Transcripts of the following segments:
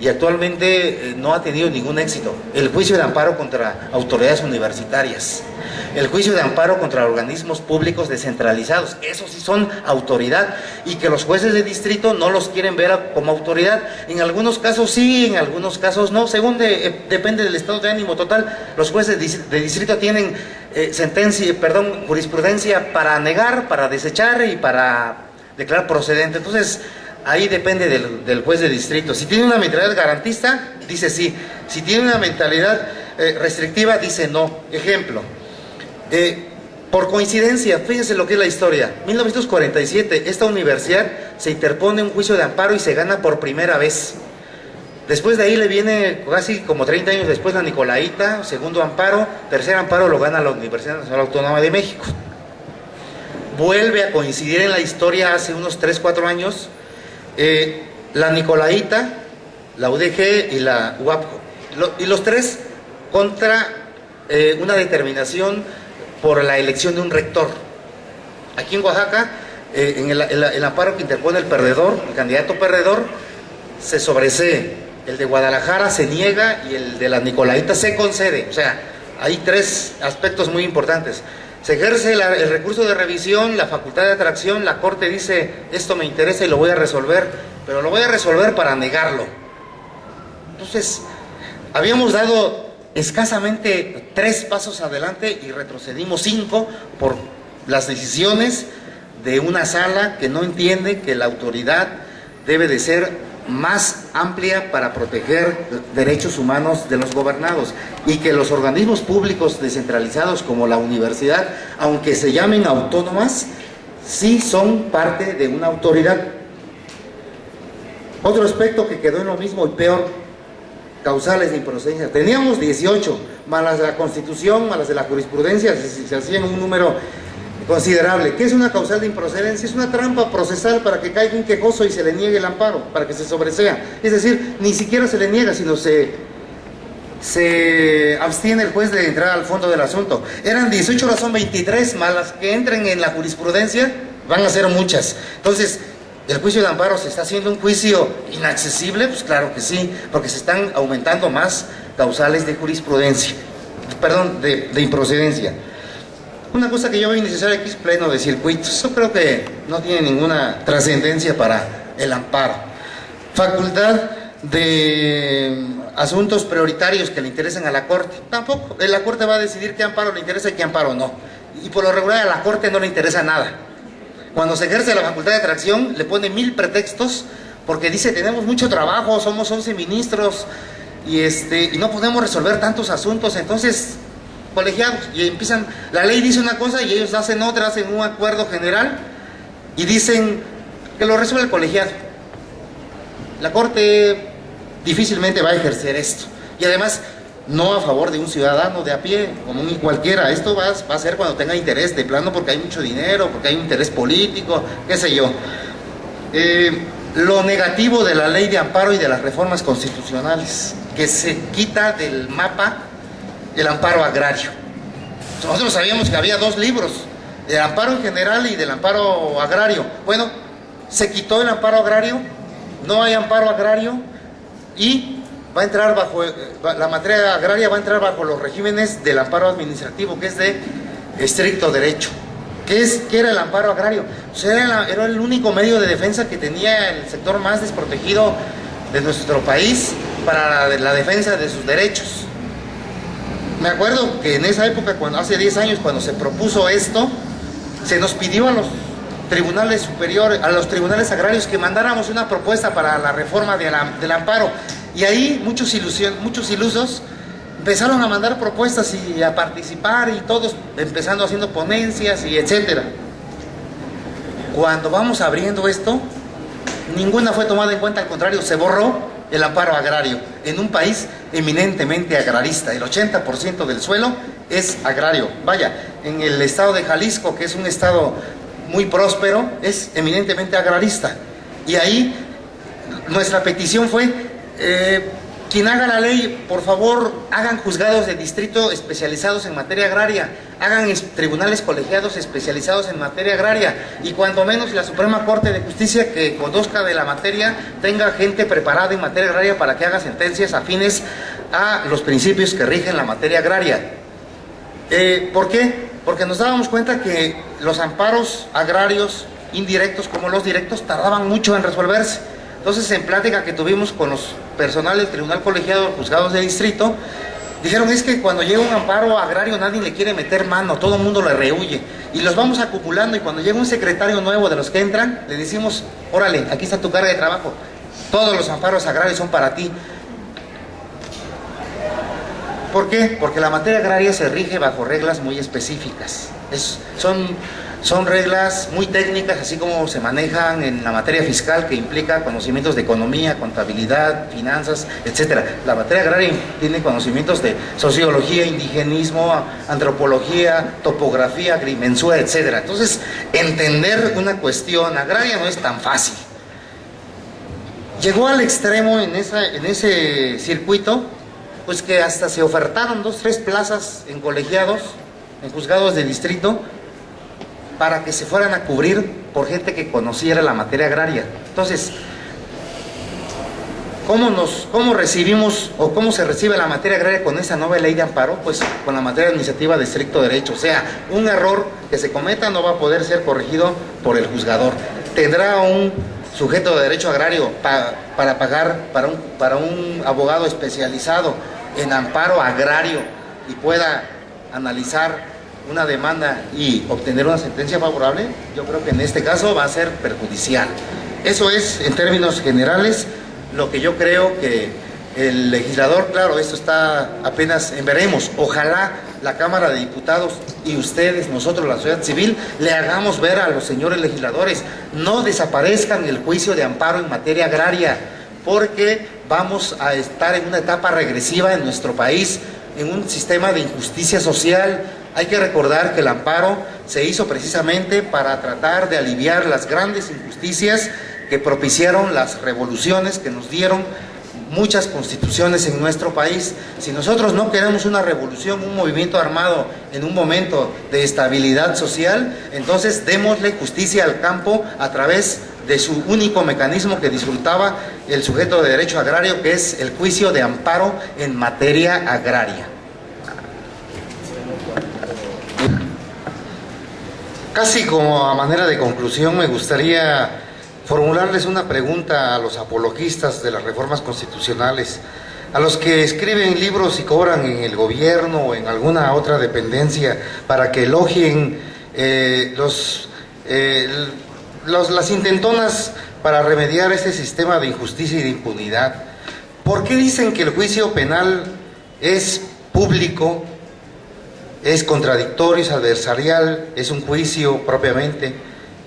y actualmente no ha tenido ningún éxito. El juicio de amparo contra autoridades universitarias, el juicio de amparo contra organismos públicos descentralizados, esos sí son autoridad, y que los jueces de distrito no los quieren ver como autoridad. En algunos casos sí, en algunos casos no, según depende del estado de ánimo. Total, los jueces de distrito tienen jurisprudencia para negar, para desechar y para declarar procedente. Entonces, ahí depende del juez de distrito. Si tiene una mentalidad garantista, dice sí. Si tiene una mentalidad restrictiva, dice no. Ejemplo, por coincidencia, fíjense lo que es la historia. 1947, esta universidad se interpone un juicio de amparo y se gana por primera vez. Después de ahí le viene casi como 30 años después la Nicolaita, segundo amparo, tercer amparo lo gana la Universidad Nacional Autónoma de México. Vuelve a coincidir en la historia hace unos 3, 4 años, la Nicolaita, la UDG y la UAPCO, y los tres contra una determinación por la elección de un rector. Aquí en Oaxaca, en el amparo que interpone el perdedor, el candidato perdedor, se sobresee. El de Guadalajara se niega y el de la Nicolaita se concede. O sea, hay 3 aspectos muy importantes. Se ejerce el recurso de revisión, la facultad de atracción, la Corte dice, esto me interesa y lo voy a resolver, pero lo voy a resolver para negarlo. Entonces, habíamos dado escasamente 3 pasos adelante y retrocedimos 5 por las decisiones de una sala que no entiende que la autoridad debe de ser más amplia para proteger derechos humanos de los gobernados, y que los organismos públicos descentralizados como la universidad, aunque se llamen autónomas, sí son parte de una autoridad. Otro aspecto que quedó en lo mismo y peor, causales de improcedencia. Teníamos 18, más las de la Constitución, más las de la jurisprudencia, se hacían un número considerable. ¿Qué es una causal de improcedencia? Es una trampa procesal para que caiga un quejoso y se le niegue el amparo, para que se sobresea. Es decir, ni siquiera se le niega, sino se abstiene el juez de entrar al fondo del asunto. Eran 18, ahora son 23, más las que entren en la jurisprudencia, van a ser muchas. Entonces, ¿el juicio de amparo se está haciendo un juicio inaccesible? Pues claro que sí, porque se están aumentando más causales de jurisprudencia, perdón, de improcedencia. Una cosa que yo veo innecesaria aquí es pleno de circuitos. Eso creo que no tiene ninguna trascendencia para el amparo. Facultad de asuntos prioritarios que le interesen a la Corte. Tampoco. La Corte va a decidir qué amparo le interesa y qué amparo no. Y por lo regular a la Corte no le interesa nada. Cuando se ejerce la facultad de atracción, le pone 1000 pretextos porque dice, tenemos mucho trabajo, somos 11 ministros y no podemos resolver tantos asuntos. Entonces, colegiados, y empiezan, la ley dice una cosa y ellos hacen otra, hacen un acuerdo general y dicen que lo resuelve el colegiado. La Corte difícilmente va a ejercer esto, y además no a favor de un ciudadano de a pie, común y cualquiera. Esto va a ser cuando tenga interés de plano, porque hay mucho dinero, porque hay un interés político, qué sé yo. Lo negativo de la ley de amparo y de las reformas constitucionales, que se quita del mapa el amparo agrario. Nosotros sabíamos que había 2 libros, del amparo en general y del amparo agrario. Bueno, se quitó el amparo agrario, no hay amparo agrario, y va a entrar la materia agraria va a entrar bajo los regímenes del amparo administrativo, que es de estricto derecho. ¿Qué era el amparo agrario? O sea, era el único medio de defensa que tenía el sector más desprotegido de nuestro país para la defensa de sus derechos. Me acuerdo que en esa época, hace 10 años, cuando se propuso esto, se nos pidió a los tribunales superiores, a los tribunales agrarios, que mandáramos una propuesta para la reforma del amparo. Y ahí muchos ilusos empezaron a mandar propuestas y a participar, y todos empezando haciendo ponencias y etcétera. Cuando vamos abriendo esto, ninguna fue tomada en cuenta, al contrario, se borró el amparo agrario en un país eminentemente agrarista. El 80% del suelo es agrario. Vaya, en el estado de Jalisco, que es un estado muy próspero, es eminentemente agrarista. Y ahí nuestra petición fue, quien haga la ley, por favor, hagan juzgados de distrito especializados en materia agraria, hagan tribunales colegiados especializados en materia agraria, y cuando menos la Suprema Corte de Justicia, que conozca de la materia, tenga gente preparada en materia agraria para que haga sentencias afines a los principios que rigen la materia agraria. ¿Por qué? Porque nos dábamos cuenta que los amparos agrarios, indirectos como los directos, tardaban mucho en resolverse. Entonces, en plática que tuvimos con los personal del Tribunal Colegiado de Juzgados de Distrito, dijeron, es que cuando llega un amparo agrario nadie le quiere meter mano, todo el mundo le rehuye, y los vamos acumulando, y cuando llega un secretario nuevo de los que entran, le decimos, órale, aquí está tu carga de trabajo, todos los amparos agrarios son para ti. ¿Por qué? Porque la materia agraria se rige bajo reglas muy específicas. Son reglas muy técnicas, así como se manejan en la materia fiscal, que implica conocimientos de economía, contabilidad, finanzas, etc. La materia agraria tiene conocimientos de sociología, indigenismo, antropología, topografía, agrimensura, etc. Entonces, entender una cuestión agraria no es tan fácil. Llegó al extremo en ese circuito, pues que hasta se ofertaron 2, 3 plazas en colegiados, en juzgados de distrito, para que se fueran a cubrir por gente que conociera la materia agraria. Entonces, ¿cómo recibimos o cómo se recibe la materia agraria con esa nueva ley de amparo? Pues con la materia administrativa de estricto derecho. O sea, un error que se cometa no va a poder ser corregido por el juzgador. Tendrá un sujeto de derecho agrario para pagar para un abogado especializado en amparo agrario y pueda analizar una demanda y obtener una sentencia favorable. Yo creo que en este caso va a ser perjudicial. Eso es, en términos generales, lo que yo creo que el legislador, claro, esto está apenas en veremos. Ojalá la Cámara de Diputados y ustedes, nosotros, la sociedad civil, le hagamos ver a los señores legisladores, no desaparezcan el juicio de amparo en materia agraria, porque vamos a estar en una etapa regresiva en nuestro país, en un sistema de injusticia social. Hay que recordar que el amparo se hizo precisamente para tratar de aliviar las grandes injusticias que propiciaron las revoluciones que nos dieron muchas constituciones en nuestro país. Si nosotros no queremos una revolución, un movimiento armado en un momento de estabilidad social, entonces démosle justicia al campo a través de su único mecanismo que disfrutaba el sujeto de derecho agrario, que es el juicio de amparo en materia agraria. Casi como a manera de conclusión, me gustaría formularles una pregunta a los apologistas de las reformas constitucionales, a los que escriben libros y cobran en el gobierno o en alguna otra dependencia para que elogien las intentonas para remediar este sistema de injusticia y de impunidad. ¿Por qué dicen que el juicio penal es público, es contradictorio, es adversarial, es un juicio propiamente?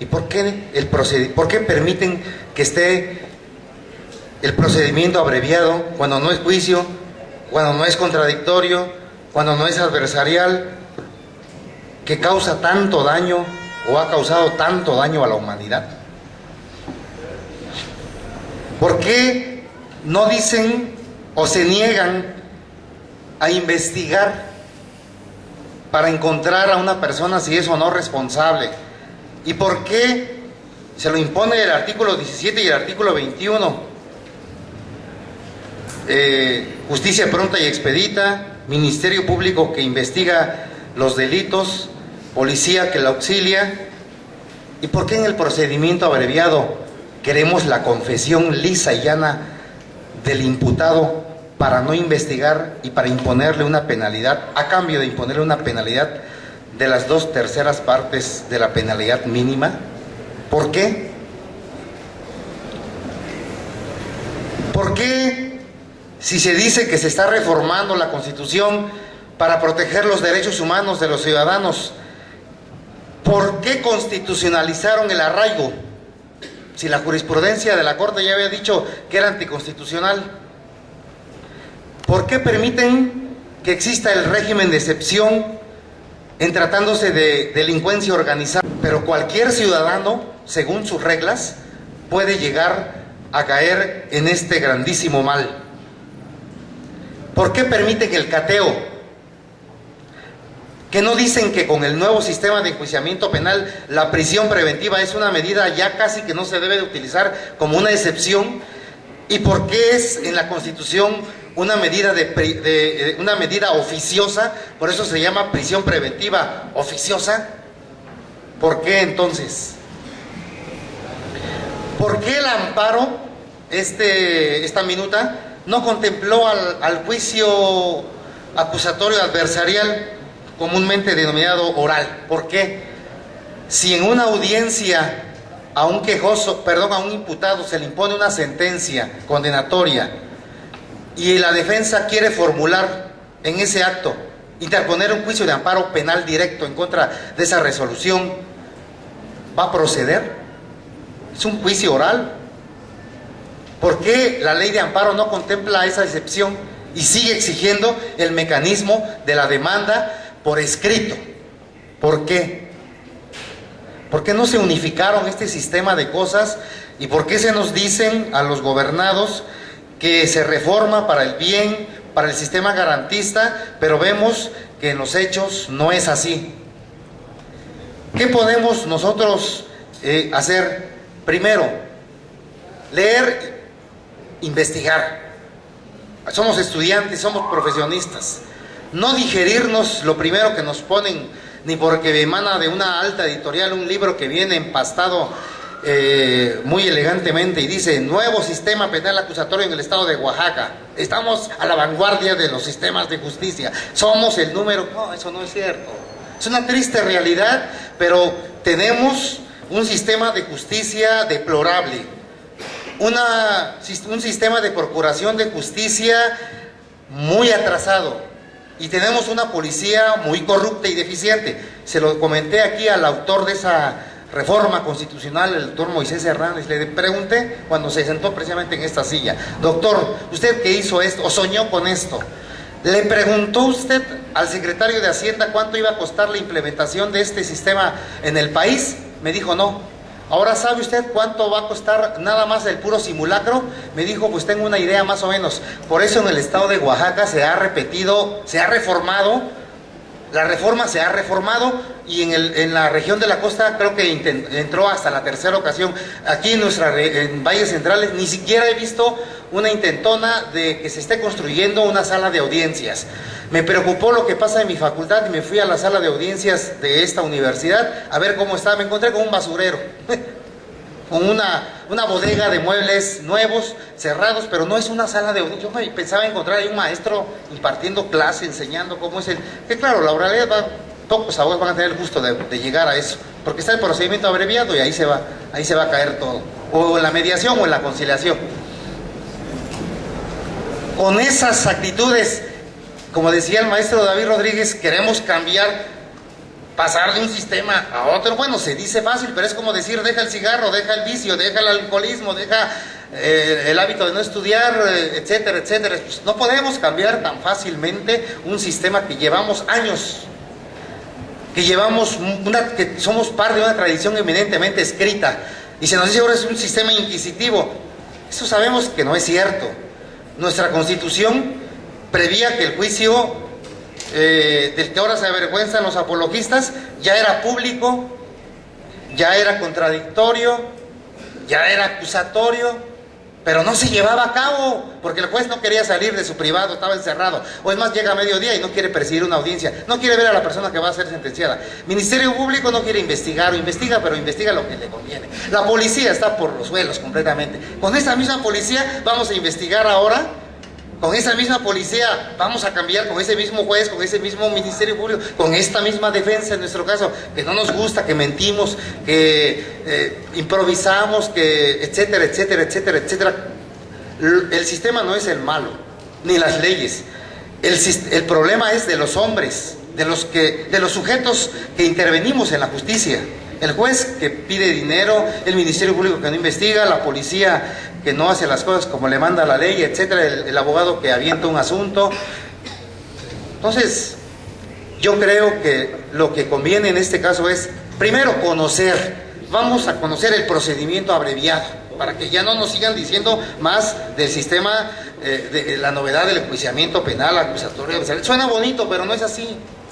¿Y por qué permiten que esté el procedimiento abreviado cuando no es juicio, cuando no es contradictorio, cuando no es adversarial, que causa tanto daño o ha causado tanto daño a la humanidad? ¿Por qué no dicen o se niegan a investigar para encontrar a una persona si es o no responsable? ¿Y por qué se lo impone el artículo 17 y el artículo 21? Justicia pronta y expedita, Ministerio Público que investiga los delitos, policía que la auxilia. ¿Y por qué en el procedimiento abreviado queremos la confesión lisa y llana del imputado para no investigar y para imponerle una penalidad, a cambio de imponerle una penalidad de las 2/3 partes de la penalidad mínima? ¿Por qué? ¿Por qué, si se dice que se está reformando la Constitución para proteger los derechos humanos de los ciudadanos, por qué constitucionalizaron el arraigo? Si la jurisprudencia de la Corte ya había dicho que era anticonstitucional. ¿Por qué permiten que exista el régimen de excepción en tratándose de delincuencia organizada? Pero cualquier ciudadano, según sus reglas, puede llegar a caer en este grandísimo mal. ¿Por qué permiten el cateo? ¿Que no dicen que con el nuevo sistema de enjuiciamiento penal la prisión preventiva es una medida ya casi que no se debe de utilizar como una excepción? ¿Y por qué es en la Constitución una medida, una medida oficiosa? Por eso se llama prisión preventiva oficiosa. ¿Por qué entonces? ¿Por qué el amparo, esta minuta, no contempló al juicio acusatorio adversarial, comúnmente denominado oral? ¿Por qué? Si en una audiencia a un quejoso, perdón, a un imputado se le impone una sentencia condenatoria y la defensa quiere formular en ese acto, interponer un juicio de amparo penal directo en contra de esa resolución, ¿va a proceder? Es un juicio oral. ¿Por qué la ley de amparo no contempla esa excepción y sigue exigiendo el mecanismo de la demanda por escrito? ¿Por qué? ¿Por qué no se unificaron este sistema de cosas? ¿Y por qué se nos dicen a los gobernados que se reforma para el bien, para el sistema garantista, pero vemos que en los hechos no es así? ¿Qué podemos nosotros hacer? Primero, leer, investigar. Somos estudiantes, somos profesionistas. No digerirnos lo primero que nos ponen, ni porque emana de una alta editorial un libro que viene empastado muy elegantemente y dice: nuevo sistema penal acusatorio en el estado de Oaxaca. Estamos a la vanguardia de los sistemas de justicia. Somos el número... No, eso no es cierto. Es una triste realidad, pero tenemos un sistema de justicia deplorable. Un sistema de procuración de justicia muy atrasado. Y tenemos una policía muy corrupta y deficiente. Se lo comenté aquí al autor de esa reforma constitucional, el doctor Moisés Hernández. Le pregunté cuando se sentó precisamente en esta silla: doctor, ¿usted qué hizo esto o soñó con esto? ¿Le preguntó usted al secretario de Hacienda cuánto iba a costar la implementación de este sistema en el país? Me dijo no. Ahora, ¿sabe usted cuánto va a costar nada más el puro simulacro? Me dijo, pues tengo una idea más o menos. Por eso en el estado de Oaxaca se ha repetido, se ha reformado, la reforma se ha reformado, y en la región de la costa creo que entró hasta la tercera ocasión. Aquí en Valles Centrales ni siquiera he visto una intentona de que se esté construyendo una sala de audiencias. Me preocupó lo que pasa en mi facultad y me fui a la sala de audiencias de esta universidad a ver cómo estaba. Me encontré con un basurero, con una bodega de muebles nuevos, cerrados, pero no es una sala de audiencias. Yo pensaba encontrar ahí un maestro impartiendo clase, enseñando cómo es que claro, la oralidad pocos abogados van a tener el gusto de llegar a eso, porque está el procedimiento abreviado y ahí se va a caer todo, o en la mediación o en la conciliación. Con esas actitudes, como decía el maestro David Rodríguez, queremos cambiar, pasar de un sistema a otro. Bueno, se dice fácil, pero es como decir: deja el cigarro, deja el vicio, deja el alcoholismo, deja el hábito de no estudiar, etcétera, etcétera. Pues no podemos cambiar tan fácilmente un sistema que llevamos años, que somos parte de una tradición eminentemente escrita, y se nos dice ahora es un sistema inquisitivo. Eso sabemos que no es cierto. Nuestra Constitución prevía que el juicio del que ahora se avergüenzan los apologistas ya era público, ya era contradictorio, ya era acusatorio, pero no se llevaba a cabo porque el juez no quería salir de su privado, estaba encerrado, o es más, llega a mediodía y no quiere presidir una audiencia, no quiere ver a la persona que va a ser sentenciada. Ministerio Público no quiere investigar, o investiga, pero investiga lo que le conviene. La policía está por los suelos completamente. Con esa misma policía vamos a investigar ahora. Con esa misma policía vamos a cambiar, con ese mismo juez, con ese mismo Ministerio Público, con esta misma defensa en nuestro caso, que no nos gusta, que mentimos, que improvisamos, que etcétera, etcétera, etcétera, etcétera. El sistema no es el malo, ni las leyes. El problema es de los hombres, de los sujetos que intervenimos en la justicia. El juez que pide dinero, el Ministerio Público que no investiga, la policía que no hace las cosas como le manda la ley, etcétera, el abogado que avienta un asunto. Entonces, yo creo que lo que conviene en este caso es, primero, conocer. Vamos a conocer el procedimiento abreviado. para que ya no nos sigan diciendo más del sistema, de la novedad del enjuiciamiento penal, acusatorio. Suena bonito, pero no es así.